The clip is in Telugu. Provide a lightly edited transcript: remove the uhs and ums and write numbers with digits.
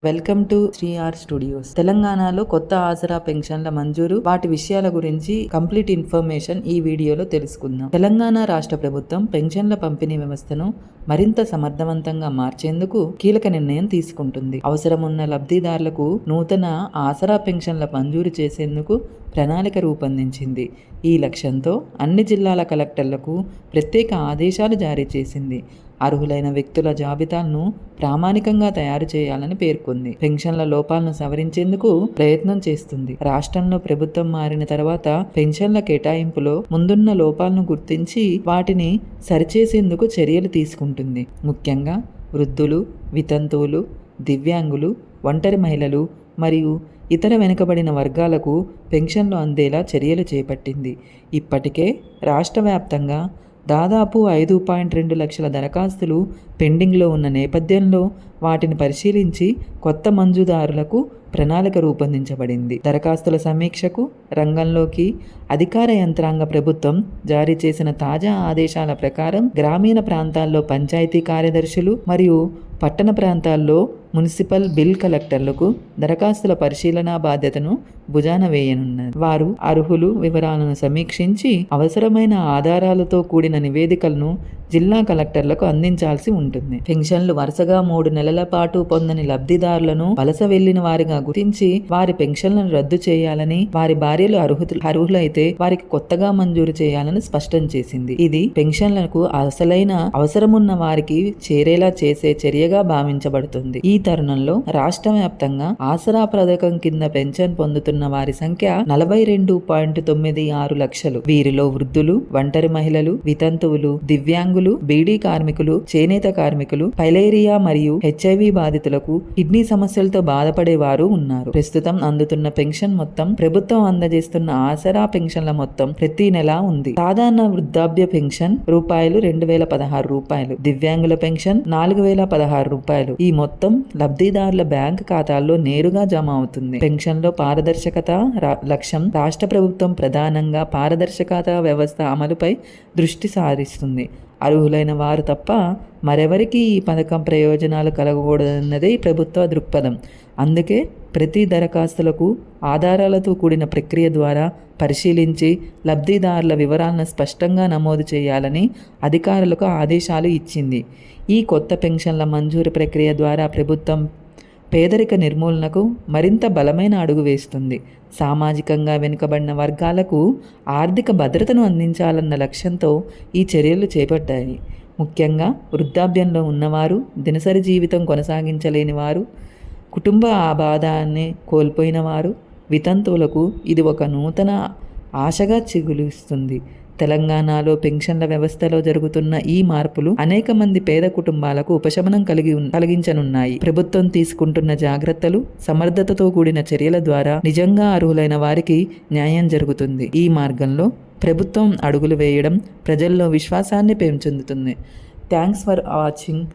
Welcome to 3R studios. తెలంగాణలో కొత్త ఆసరా పెన్షన్ల మంజూరు, వాటి విషయాల గురించి కంప్లీట్ ఇన్ఫర్మేషన్ ఈ వీడియోలో తెలుసుకుందాం. తెలంగాణ రాష్ట్ర ప్రభుత్వం పెన్షన్ల పంపిణీ వ్యవస్థను మరింత సమర్థవంతంగా మార్చేందుకు కీలక నిర్ణయం తీసుకుంటుంది. అవసరం ఉన్న లబ్ధిదారులకు నూతన ఆసరా పెన్షన్ల మంజూరు చేసేందుకు ప్రణాళిక రూపొందించింది. ఈ లక్ష్యంతో అన్ని జిల్లాల కలెక్టర్లకు ప్రత్యేక ఆదేశాలు జారీ చేసింది. అర్హులైన వ్యక్తుల జాబితాలను ప్రామాణికంగా తయారు చేయాలని పేర్కొంది. పెన్షన్ల లోపాలను సవరించేందుకు ప్రయత్నం చేస్తుంది. రాష్ట్రంలో ప్రభుత్వం మారిన తర్వాత పెన్షన్ల కేటాయింపులో ముందున్న లోపాలను గుర్తించి వాటిని సరిచేసేందుకు చర్యలు తీసుకుంటుంది. ముఖ్యంగా వృద్ధులు, వితంతువులు, దివ్యాంగులు, ఒంటరి మహిళలు మరియు ఇతర వెనుకబడిన వర్గాలకు పెన్షన్లు అందేలా చర్యలు చేపట్టింది. ఇప్పటికే రాష్ట్ర వ్యాప్తంగా దాదాపు 5.2 లక్షల దరఖాస్తులు పెండింగ్లో ఉన్న నేపథ్యంలో వాటిని పరిశీలించి కొత్త మంజూదారులకు ప్రణాళిక రూపొందించబడింది. దరఖాస్తుల సమీక్షకు రంగంలోకి అధికార యంత్రాంగ ప్రభుత్వం జారీ చేసిన తాజా ఆదేశాల ప్రకారం గ్రామీణ ప్రాంతాల్లో పంచాయతీ కార్యదర్శులు మరియు పట్టణ ప్రాంతాల్లో మున్సిపల్ బిల్ కలెక్టర్లకు దరఖాస్తుల పరిశీలన బాధ్యతను భుజాన వేయనున్నారు. వారు అర్హులు వివరాలను సమీక్షించి అవసరమైన ఆధారాలతో కూడిన నివేదికలను జిల్లా కలెక్టర్లకు అందించాల్సి ఉంటుంది. పెన్షన్లు వరుసగా 3 నెలల పాటు పొందని లబ్ధిదారులను వలస వెళ్లిన వారిగా గుర్తించి వారి పెన్షన్లను రద్దు చేయాలని, వారి భార్యలు అర్హులైతే వారికి కొత్తగా మంజూరు చేయాలని స్పష్టం చేసింది. ఇది పెన్షన్లకు అసలైన అవసరమున్న వారికి చేరేలా చేసే చర్యగా భావించబడుతుంది. ఈ తరుణంలో రాష్ట్ర వ్యాప్తంగా ఆసరా పథకం కింద పెన్షన్ పొందుతున్న వారి సంఖ్య 42.96 లక్షలు. వీరిలో వృద్ధులు, ఒంటరి మహిళలు, వితంతువులు, దివ్యాంగులు, బీడీ కార్మికులు, చేనేత కార్మికులు, ఫైలేరియా మరియు HIV బాధితులకు కిడ్నీ సమస్యలతో బాధపడే వారు ఉన్నారు. ప్రస్తుతం అందుతున్న పెన్షన్ మొత్తం ప్రభుత్వం అందజేస్తున్న ఆసరా పెన్షన్ల మొత్తం ప్రతి నెల ఉంది. సాధారణ వృద్ధాప్య పెన్షన్ రూ. 2016, దివ్యాంగుల పెన్షన్ రూ. 4016. ఈ మొత్తం లబ్ధిదారుల బ్యాంక్ ఖాతాల్లో నేరుగా జమ అవుతుంది. పెన్షన్లో పారదర్శకత లక్ష్యం రాష్ట్ర ప్రభుత్వం ప్రధానంగా పారదర్శకత వ్యవస్థ అమలుపై దృష్టి సారిస్తుంది. అర్హులైన వారు తప్ప మరెవరికి ఈ పథకం ప్రయోజనాలు కలగకూడదన్నదే ప్రభుత్వ దృక్పథం. అందుకే ప్రతి దరఖాస్తులకు ఆధారాలతో కూడిన ప్రక్రియ ద్వారా పరిశీలించి లబ్ధిదారుల వివరాలను స్పష్టంగా నమోదు చేయాలని అధికారులకు ఆదేశాలు ఇచ్చింది. ఈ కొత్త పెన్షన్ల మంజూరు ప్రక్రియ ద్వారా ప్రభుత్వం పేదరిక నిర్మూలనకు మరింత బలమైన అడుగు వేస్తుంది. సామాజికంగా వెనుకబడిన వర్గాలకు ఆర్థిక భద్రతను అందించాలన్న లక్ష్యంతో ఈ చర్యలు చేపట్టాయి. ముఖ్యంగా వృద్ధాప్యంలో ఉన్నవారు, దినసరి జీవితం కొనసాగించలేని వారు, కుటుంబ ఆబాదాన్ని కోల్పోయిన వారు, వితంతువులకు ఇది ఒక నూతన ఆశగా చిగురిస్తుంది. తెలంగాణలో పెన్షన్ల వ్యవస్థలో జరుగుతున్న ఈ మార్పులు అనేక మంది పేద కుటుంబాలకు ఉపశమనం కలిగించనున్నాయి. ప్రభుత్వం తీసుకుంటున్న జాగ్రత్తలు, సమర్థతతో కూడిన చర్యల ద్వారా నిజంగా అర్హులైన వారికి న్యాయం జరుగుతుంది. ఈ మార్గంలో ప్రభుత్వం అడుగులు వేయడం ప్రజల్లో విశ్వాసాన్ని పెంచుతుంది. Thanks for watching.